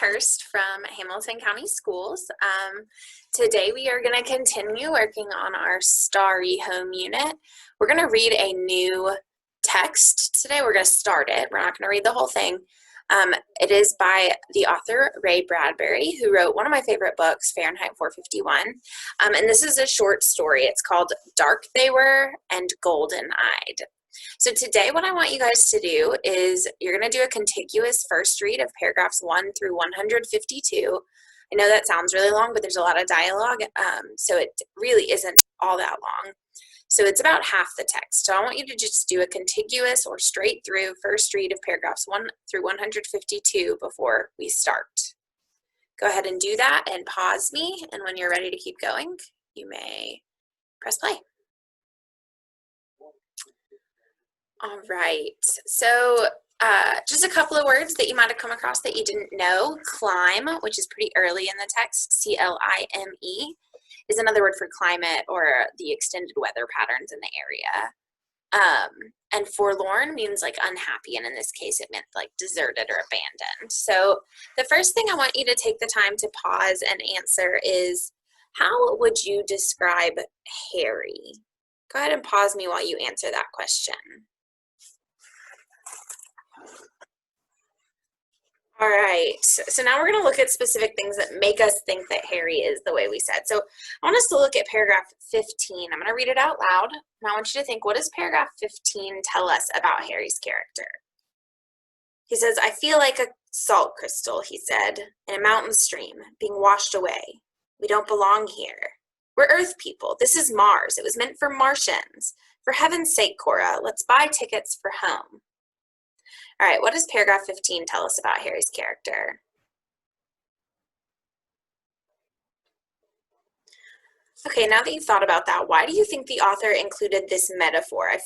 Hurst from Hamilton County Schools. Today we are going to continue working on our Starry Home unit. We're going to read a new text today. We're going to start it. We're not going to read the whole thing. It is by the author Ray Bradbury, who wrote one of my favorite books, Fahrenheit 451. And this is a short story. It's called Dark They Were and Golden-Eyed. So today what I want you guys to do is you're going to do a contiguous first read of paragraphs 1 through 152. I know that sounds really long, but there's a lot of dialogue, so it really isn't all that long. So it's about half the text. So I want you to just do a contiguous or straight through first read of paragraphs 1 through 152 before we start. Go ahead and do that and pause me, and when you're ready to keep going, you may press play. All right, so just a couple of words that you might have come across that you didn't know. Climb, which is pretty early in the text, C-L-I-M-E, is another word for climate or the extended weather patterns in the area. And forlorn means like unhappy, and in this case it meant like deserted or abandoned. So the first thing I want you to take the time to pause and answer is, how would you describe Harry? Go ahead and pause me while you answer that question. All right, so now we're going to look at specific things that make us think that Harry is the way we said. So I want us to look at paragraph 15. I'm going to read it out loud, and I want you to think, what does paragraph 15 tell us about Harry's character? He says, I feel like a salt crystal, he said, in a mountain stream, being washed away. We don't belong here. We're Earth people. This is Mars. It was meant for Martians. For heaven's sake, Cora, let's buy tickets for home. All right, what does paragraph 15 tell us about Harry's character? Okay, now that you've thought about that, why do you think the author included this metaphor? I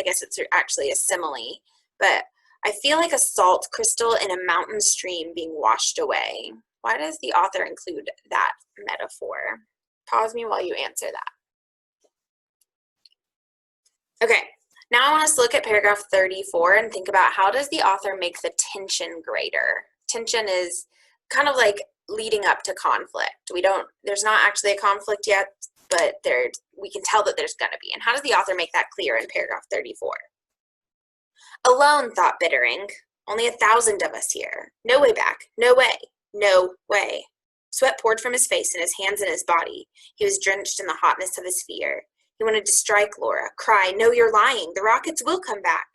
guess it's actually a simile, but I feel like a salt crystal in a mountain stream being washed away. Why does the author include that metaphor? Pause me while you answer that. Okay. Now I want us to look at paragraph 34 and think about, how does the author make the tension greater? Tension is kind of like leading up to conflict. There's not actually a conflict yet, but we can tell that there's going to be. And how does the author make that clear in paragraph 34? Alone, thought Bittering. Only 1,000 of us here. No way back. No way. No way. Sweat poured from his face and his hands and his body. He was drenched in the hotness of his fear. He wanted to strike Laura, cry, no, you're lying. The rockets will come back.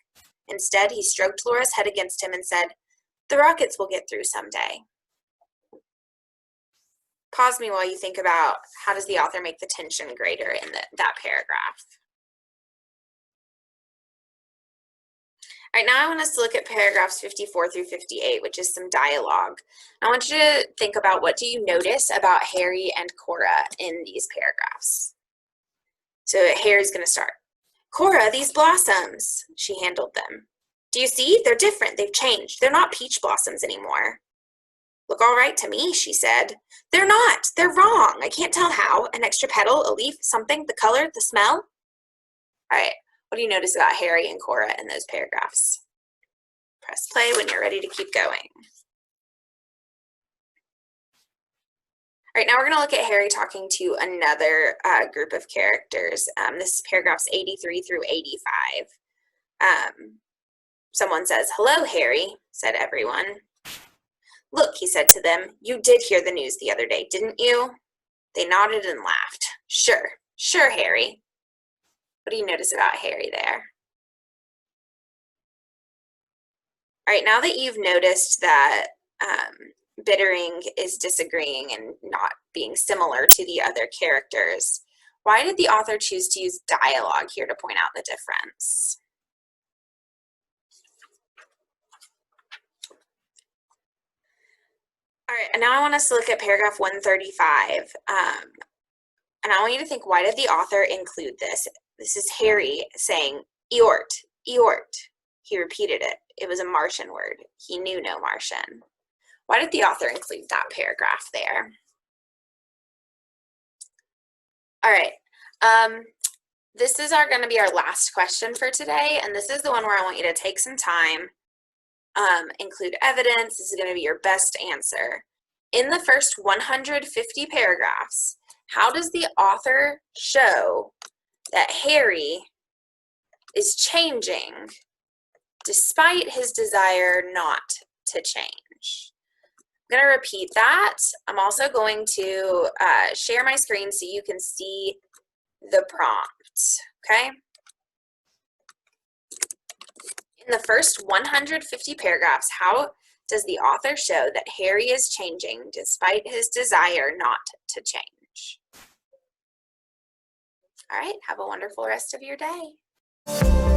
Instead, he stroked Laura's head against him and said, the rockets will get through someday. Pause me while you think about, how does the author make the tension greater in that paragraph? All right, now I want us to look at paragraphs 54 through 58, which is some dialogue. I want you to think about, what do you notice about Harry and Cora in these paragraphs? So Harry's going to start. Cora, these blossoms. She handled them. Do you see? They're different. They've changed. They're not peach blossoms anymore. Look all right to me, she said. They're not. They're wrong. I can't tell how. An extra petal, a leaf, something, the color, the smell. All right. What do you notice about Harry and Cora in those paragraphs? Press play when you're ready to keep going. All right, now we're going to look at Harry talking to another group of characters. This is paragraphs 83 through 85. Someone says, hello, Harry, said everyone. Look, he said to them, you did hear the news the other day, didn't you? They nodded and laughed. Sure, Harry. What do you notice about Harry there? All right, now that you've noticed that Bittering is disagreeing and not being similar to the other characters, why did the author choose to use dialogue here to point out the difference? All right, and now I want us to look at paragraph 135. And I want you to think, why did the author include this? This is Harry saying, Eort, Eort. He repeated it. It was a Martian word. He knew no Martian. Why did the author include that paragraph there? All right, this is going to be our last question for today, and this is the one where I want you to take some time include evidence. This is going to be your best answer. In the first 150 paragraphs, how does the author show that Harry is changing despite his desire not to change? I'm going to repeat that. I'm also going to share my screen so you can see the prompt, okay? In the first 150 paragraphs, how does the author show that Harry is changing despite his desire not to change? All right, have a wonderful rest of your day.